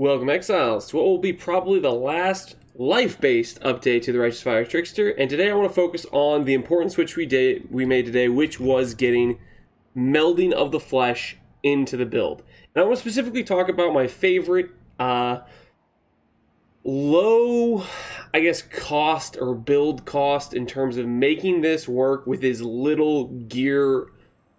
Welcome, Exiles, to what will be probably the last life-based update to the Righteous Fire Trickster, and today I want to focus on the important switch we made today, which was getting Melding of the Flesh into the build. And I want to specifically talk about my favorite low, cost or build cost in terms of making this work with as little gear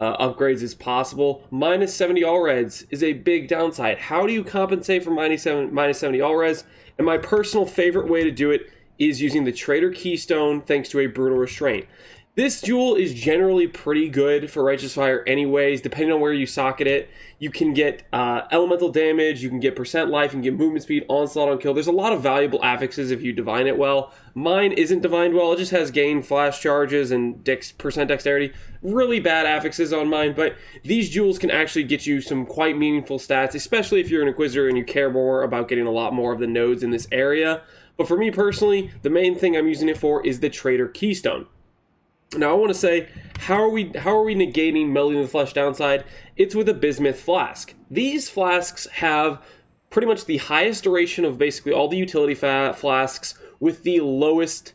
upgrades as possible. Minus 70 all reds is a big downside. How do you compensate for minus 70 all res? And my personal favorite way to do it is using the Trader Keystone thanks to a Brutal Restraint. This jewel is generally pretty good for Righteous Fire anyways, depending on where you socket it. You can get elemental damage, you can get percent life, you can get movement speed, onslaught on kill. There's a lot of valuable affixes if you divine it well. Mine isn't divined well, it just has gain flash charges and percent dexterity. Really bad affixes on mine, but these jewels can actually get you some quite meaningful stats, especially if you're an Inquisitor and you care more about getting a lot more of the nodes in this area. But for me personally, the main thing I'm using it for is the Trader Keystone. Now I want to say, how are we negating Melding of the Flesh downside? It's with a Bismuth Flask. These flasks have pretty much the highest duration of basically all the utility flasks with the lowest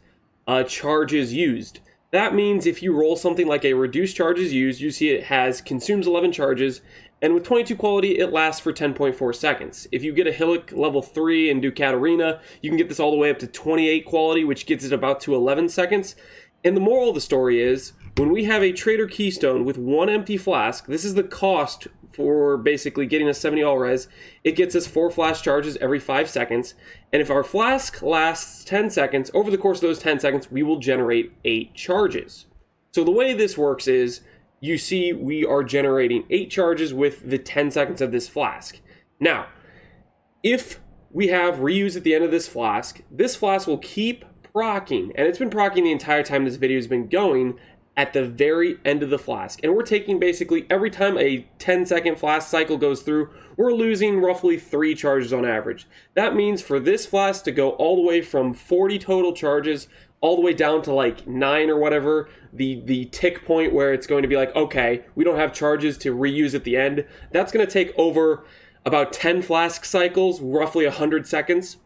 charges used. That means if you roll something like a reduced charges used, you see it consumes 11 charges, and with 22 quality, it lasts for 10.4 seconds. If you get a Hillock level 3 and do Katarina, you can get this all the way up to 28 quality, which gets it about to 11 seconds. And the moral of the story is, when we have a Trader Keystone with one empty flask, this is the cost for basically getting a 70 all res, it gets us 4 flash charges every 5 seconds. And if our flask lasts 10 seconds, over the course of those 10 seconds, we will generate 8 charges. So the way this works is, you see we are generating 8 charges with the 10 seconds of this flask. Now, if we have reuse at the end of this flask will keep proccing, and it's been proccing the entire time this video has been going at the very end of the flask. And we're taking basically every time a 10-second flask cycle goes through, we're losing roughly 3 charges on average. That means for this flask to go all the way from 40 total charges all the way down to like 9 or whatever, the tick point where it's going to be like, okay, we don't have charges to reuse at the end, that's going to take over about 10 flask cycles, roughly 100 seconds.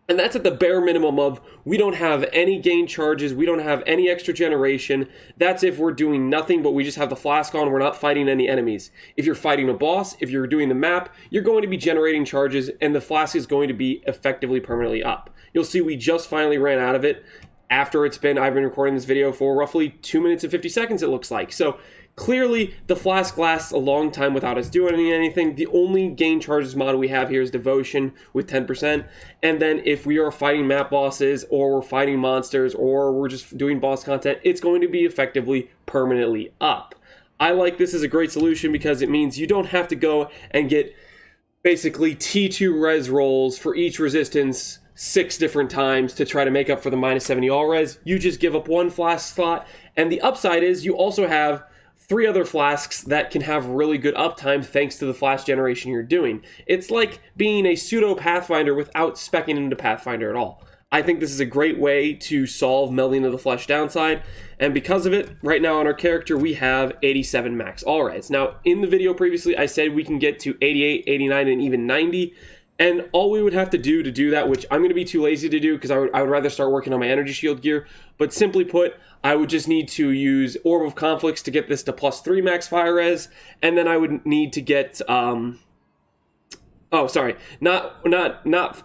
And that's at the bare minimum of, we don't have any gain charges, we don't have any extra generation. That's if we're doing nothing, but we just have the flask on, we're not fighting any enemies. If you're fighting a boss, if you're doing the map, you're going to be generating charges, and the flask is going to be effectively permanently up. You'll see we just finally ran out of it after I've been recording this video for roughly 2 minutes and 50 seconds, it looks like. So clearly, the flask lasts a long time without us doing anything. The only gain charges mod we have here is Devotion with 10%. And then if we are fighting map bosses, or we're fighting monsters, or we're just doing boss content, it's going to be effectively permanently up. I like this as a great solution because it means you don't have to go and get basically T2 res rolls for each resistance 6 different times to try to make up for the minus 70 all res. You just give up 1 flask slot. And the upside is you also have 3 other flasks that can have really good uptime thanks to the flash generation you're doing. It's like being a pseudo Pathfinder without speccing into Pathfinder at all. I think this is a great way to solve Melding of the Flesh downside, and because of it, right now on our character we have 87 max all res. Now, in the video previously I said we can get to 88, 89, and even 90, and all we would have to do that, which I'm going to be too lazy to do because I would rather start working on my energy shield gear, but simply put, I would just need to use Orb of Conflicts to get this to plus 3 max fire res, and then I would need to get, not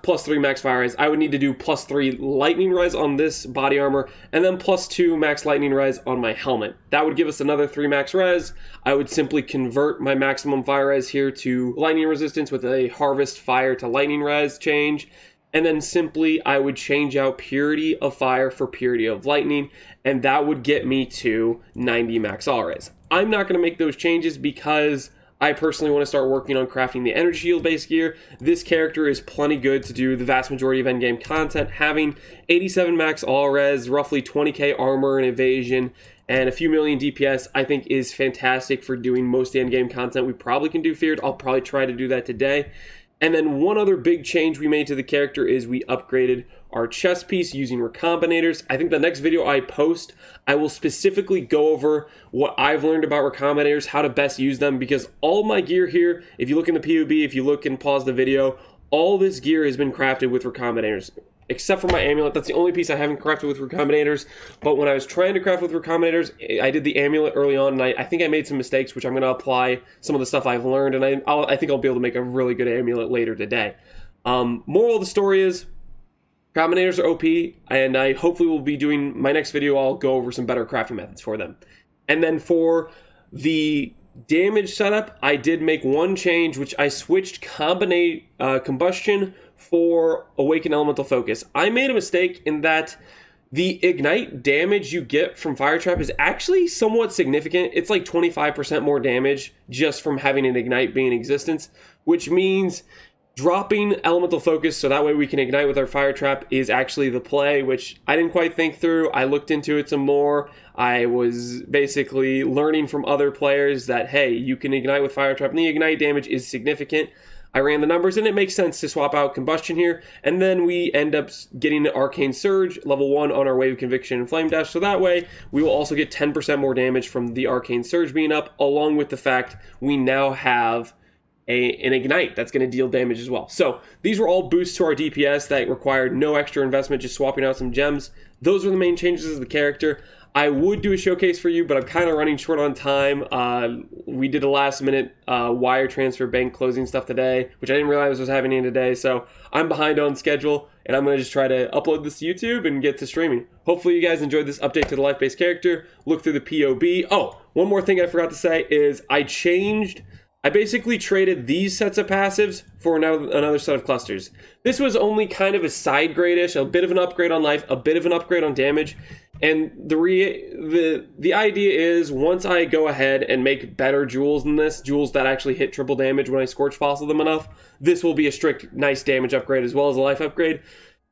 plus 3 max fire res, I would need to do plus 3 lightning res on this body armor, and then plus 2 max lightning res on my helmet. That would give us another 3 max res. I would simply convert my maximum fire res here to lightning resistance with a harvest fire to lightning res change, and then simply I would change out purity of fire for purity of lightning, and that would get me to 90 max all res. I'm not going to make those changes because I personally want to start working on crafting the energy shield base gear. This character is plenty good to do the vast majority of endgame content. Having 87 max all res, roughly 20k armor and evasion, and a few million DPS, I think is fantastic for doing most of the endgame content. We probably can do feared. I'll probably try to do that today. And then one other big change we made to the character is we upgraded our chest piece using recombinators. I think the next video I post, I will specifically go over what I've learned about recombinators, how to best use them, because all my gear here, if you look in the POB, if you look and pause the video, all this gear has been crafted with recombinators, except for my amulet. That's the only piece I haven't crafted with recombinators. But when I was trying to craft with recombinators, I did the amulet early on, and I think I made some mistakes, which I'm going to apply some of the stuff I've learned, and I think I'll be able to make a really good amulet later today. Moral of the story is, recombinators are OP, and I hopefully will be doing my next video. I'll go over some better crafting methods for them. And then for the damage setup, I did make one change, which I switched combustion for awaken elemental focus. I made a mistake in that the ignite damage you get from fire trap is actually somewhat significant. It's like 25% more damage just from having an ignite being in existence, which means dropping elemental focus so that way we can ignite with our fire trap is actually the play, which I didn't quite think through. I looked into it some more. I was basically learning from other players that, hey, you can ignite with fire trap and the ignite damage is significant. I ran the numbers and it makes sense to swap out combustion here, and then we end up getting Arcane Surge level 1 on our Wave of Conviction and Flame Dash, so that way we will also get 10% more damage from the Arcane Surge being up, along with the fact we now have an ignite that's going to deal damage as well. So these were all boosts to our DPS that required no extra investment, just swapping out some gems. Those are the main changes of the character. I would do a showcase for you, but I'm kind of running short on time. We did a last minute wire transfer bank closing stuff today, which I didn't realize was happening today. So I'm behind on schedule, and I'm going to just try to upload this to YouTube and get to streaming. Hopefully you guys enjoyed this update to the life-based character. Look through the POB. Oh, one more thing I forgot to say is I basically traded these sets of passives for another set of clusters. This was only kind of a side grade-ish, a bit of an upgrade on life, a bit of an upgrade on damage. And the idea is, once I go ahead and make better jewels than this, jewels that actually hit triple damage when I Scorch Fossil them enough, this will be a strict, nice damage upgrade as well as a life upgrade.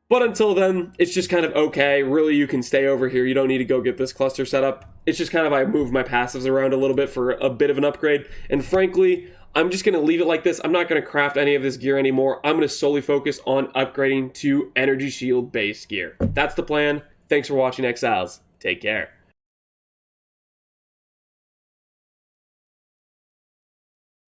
But until then, it's just kind of okay. Really, you can stay over here. You don't need to go get this cluster set up. It's just kind of I move my passives around a little bit for a bit of an upgrade. And frankly, I'm just going to leave it like this. I'm not going to craft any of this gear anymore. I'm going to solely focus on upgrading to energy shield based gear. That's the plan. Thanks for watching, Exiles. Take care.